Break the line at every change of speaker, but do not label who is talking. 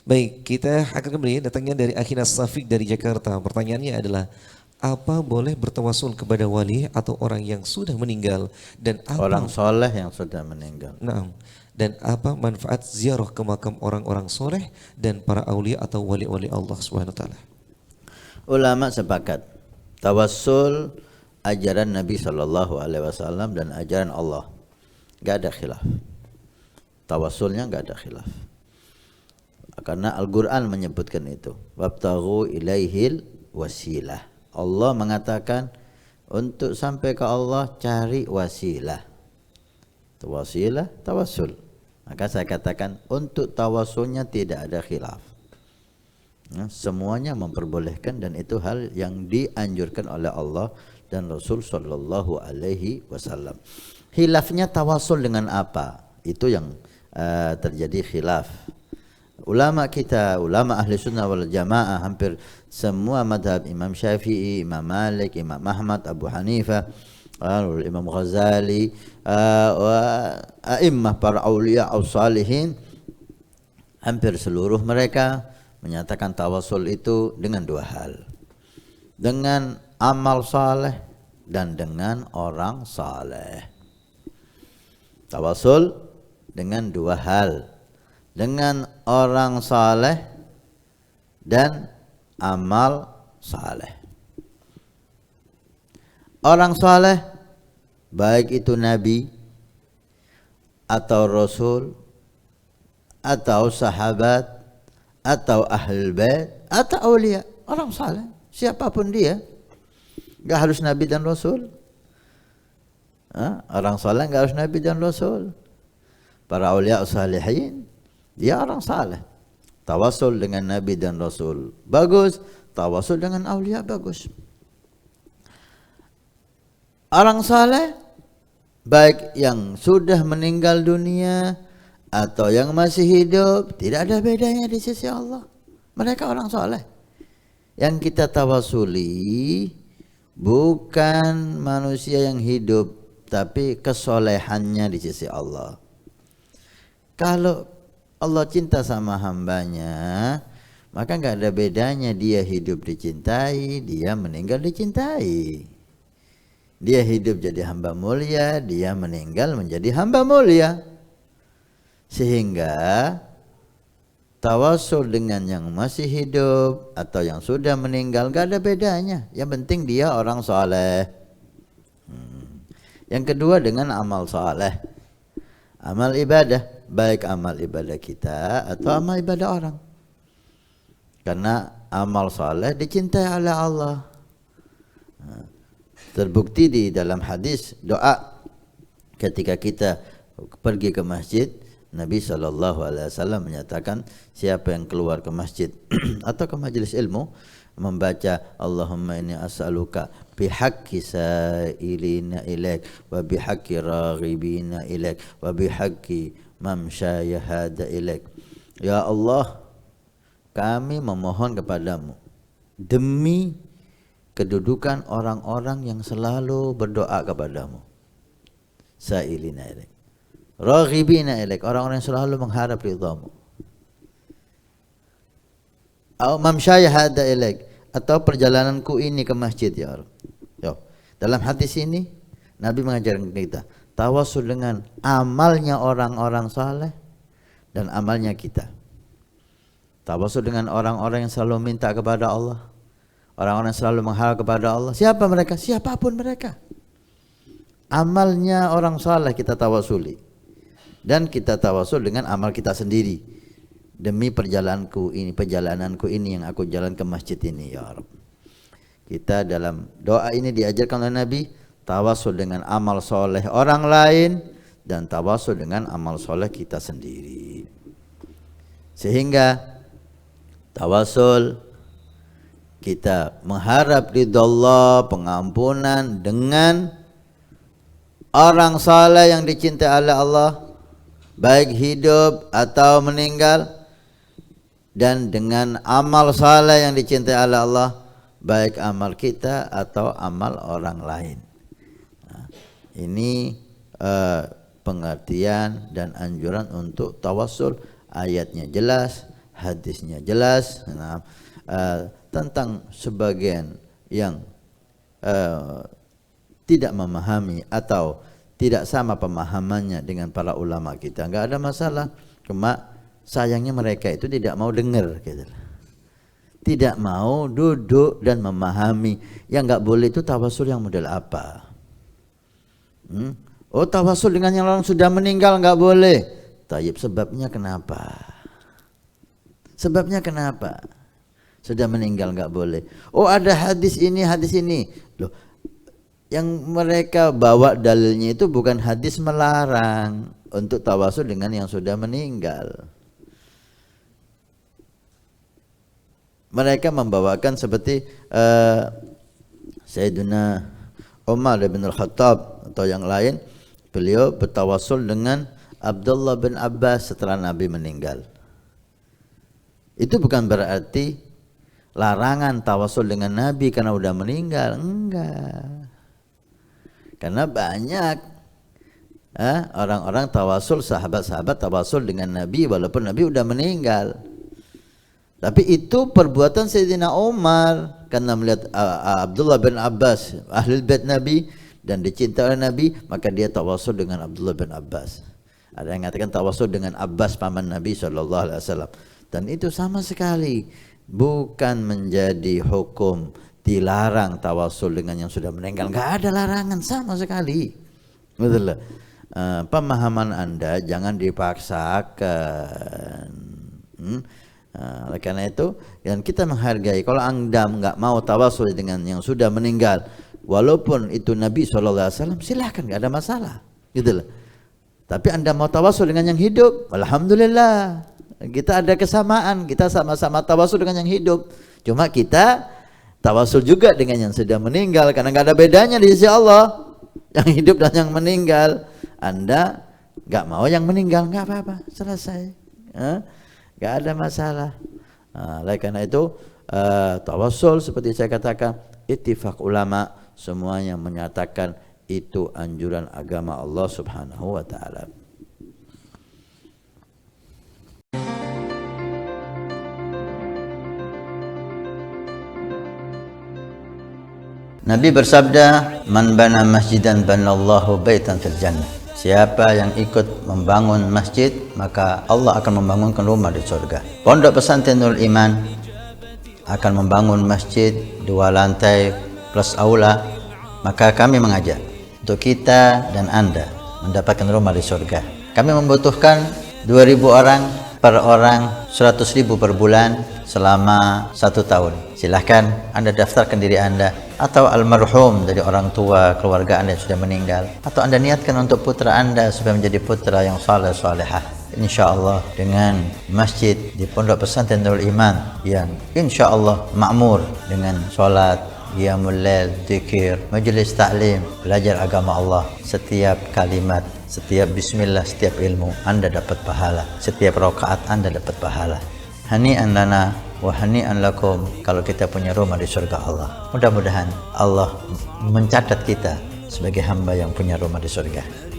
Baik, kita akan kembali datangnya dari Akhina Safik dari Jakarta. Pertanyaannya adalah, apa boleh bertawasul kepada wali atau orang yang sudah meninggal dan
Orang
apa
soleh yang sudah meninggal.
nah, dan apa manfaat ziarah ke makam orang-orang soleh dan para aulia atau wali-wali Allah Subhanahu wa taala?
Ulama sepakat tawassul ajaran Nabi Shallallahu Alaihi Wasallam dan ajaran Allah, gak ada khilaf. Tawassulnya gak ada khilaf. Karena Al-Quran menyebutkan itu. Wabtaghu ilaihil wasilah. Allah mengatakan untuk sampai ke Allah cari wasilah. Wasilah, tawassul. Maka saya katakan untuk tawassulnya tidak ada khilaf. Semuanya memperbolehkan dan itu hal yang dianjurkan oleh Allah dan Rasul Sallallahu Alaihi Wasallam. Khilafnya tawassul dengan apa? Itu yang terjadi khilaf. Ulama kita, ulama ahli sunnah wal jamaah, hampir semua madhab, Imam Syafi'i, Imam Malik, Imam Ahmad, Abu Hanifah, Imam Ghazali, a'immah para awliya as-salihin, hampir seluruh mereka menyatakan tawasul itu dengan dua hal, dengan amal saleh dan dengan orang saleh. Tawasul dengan dua hal, dengan orang saleh dan amal saleh. Orang saleh baik itu nabi atau rasul atau sahabat atau ahlul bait atau aulia, orang saleh siapapun dia, enggak harus nabi dan rasul. Orang saleh enggak harus nabi dan rasul. Para aulia salihin dia orang saleh. Tawasul dengan nabi dan rasul bagus, tawasul dengan aulia bagus. Orang saleh baik yang sudah meninggal dunia atau yang masih hidup, tidak ada bedanya di sisi Allah. Mereka orang saleh. Yang kita tawasuli bukan manusia yang hidup, tapi kesolehannya di sisi Allah. Kalau Allah cinta sama hambanya, maka nggak ada bedanya dia hidup dicintai, dia meninggal dicintai. Dia hidup jadi hamba mulia, dia meninggal menjadi hamba mulia. Sehingga tawasul dengan yang masih hidup atau yang sudah meninggal gak ada bedanya. Yang penting dia orang saleh. Yang kedua dengan amal saleh. Amal ibadah, baik amal ibadah kita atau amal ibadah orang. Karena amal saleh dicintai oleh Allah. Terbukti di dalam hadis doa ketika kita pergi ke masjid, Nabi SAW menyatakan siapa yang keluar ke masjid atau ke majelis ilmu membaca Allahumma inni as'aluka bihaqqi sa'ilina ilaik wa bihaqqi raghibina ilaik wa bihaqqi mamsyaya hada ilaik. Ya Allah, kami memohon kepadamu demi kedudukan orang-orang yang selalu berdoa kepadamu. Sa'ilina ilaik, raghibina ilaik, orang-orang yang selalu mengharap ridhamu. Au mamsyaya hada ilaik, atau perjalananku ini ke masjid ya Allah. Yo. Dalam hadis ini Nabi mengajarkan kita tawasul dengan amalnya orang-orang saleh dan amalnya kita. Tawasul dengan orang-orang yang selalu minta kepada Allah, orang-orang yang selalu mengharap kepada Allah. Siapa mereka? Siapapun mereka. Amalnya orang saleh kita tawasuli. Dan kita tawasul dengan amal kita sendiri. Demi perjalananku ini yang aku jalan ke masjid ini ya Rabb. Kita dalam doa ini diajarkan oleh Nabi tawasul dengan amal soleh orang lain dan tawasul dengan amal soleh kita sendiri. Sehingga tawasul kita mengharap ridha Allah, pengampunan dengan orang saleh yang dicintai oleh Allah, baik hidup atau meninggal, dan dengan amal saleh yang dicintai oleh Allah, baik amal kita atau amal orang lain. Nah, ini pengertian dan anjuran untuk tawasul. Ayatnya jelas, hadisnya jelas. Tentang sebagian yang tidak memahami atau tidak sama pemahamannya dengan para ulama kita, enggak ada masalah. Cuma sayangnya mereka itu tidak mau dengar gitu. Tidak mau duduk dan memahami. Yang enggak boleh itu tawasul yang model apa? Oh, tawasul dengan yang orang sudah meninggal enggak boleh. Tayyib, sebabnya kenapa? Sebabnya kenapa? Sudah meninggal enggak boleh. Oh, ada hadis ini, hadis ini. Loh, yang mereka bawa dalilnya itu bukan hadis melarang untuk tawasul dengan yang sudah meninggal. Mereka membawakan seperti Sayyidina Umar bin Al-Khattab atau yang lain, beliau bertawasul dengan Abdullah bin Abbas setelah Nabi meninggal. Itu bukan berarti larangan tawasul dengan Nabi karena udah meninggal, enggak. Karena banyak orang-orang tawasul, sahabat-sahabat tawasul dengan Nabi walaupun Nabi udah meninggal. Tapi itu perbuatan Sayyidina Umar karena melihat Abdullah bin Abbas ahli bait Nabi dan dicintai oleh Nabi, maka dia tawasul dengan Abdullah bin Abbas. Ada yang mengatakan tawasul dengan Abbas paman Nabi SAW. Dan itu sama sekali bukan menjadi hukum dilarang tawasul dengan yang sudah meninggal. Enggak ada larangan sama sekali. Betul. Pemahaman Anda jangan dipaksakan. Oleh karena itu, dan kita menghargai kalau Anda enggak mau tawasul dengan yang sudah meninggal, walaupun itu Nabi SAW, silahkan, enggak ada masalah. Gitu loh. Tapi Anda mau tawasul dengan yang hidup, alhamdulillah. Kita ada kesamaan, kita sama-sama tawasul dengan yang hidup. Cuma kita tawasul juga dengan yang sudah meninggal karena enggak ada bedanya di sisi Allah. Yang hidup dan yang meninggal. Anda enggak mau yang meninggal, enggak apa-apa, selesai. Enggak ada masalah. Oleh karena itu tawasul seperti saya katakan, ittifaq ulama semuanya menyatakan itu anjuran agama Allah Subhanahu wa taala. Nabi bersabda, "Man bana masjidan banallahu baitan fil jannah." Siapa yang ikut membangun masjid, maka Allah akan membangunkan rumah di surga. Pondok Pesantren Nurul Iman akan membangun masjid 2 lantai plus aula, maka kami mengajak untuk kita dan Anda mendapatkan rumah di surga. Kami membutuhkan 2.000 orang, per orang 100.000 per bulan selama 1 tahun. Silahkan Anda daftarkan diri Anda atau almarhum dari orang tua keluarga Anda yang sudah meninggal, atau Anda niatkan untuk putra Anda supaya menjadi putra yang saleh salehah. Insyaallah dengan masjid di Pondok Pesantren Nurul Iman yang insyaallah makmur dengan salat, qiyamul lail, zikir, majelis taklim, belajar agama Allah, setiap kalimat, setiap bismillah, setiap ilmu Anda dapat pahala, setiap rakaat Anda dapat pahala. Hani'an lana wa hani'an lakum kalau kita punya rumah di surga Allah. Mudah-mudahan Allah mencatat kita sebagai hamba yang punya rumah di surga.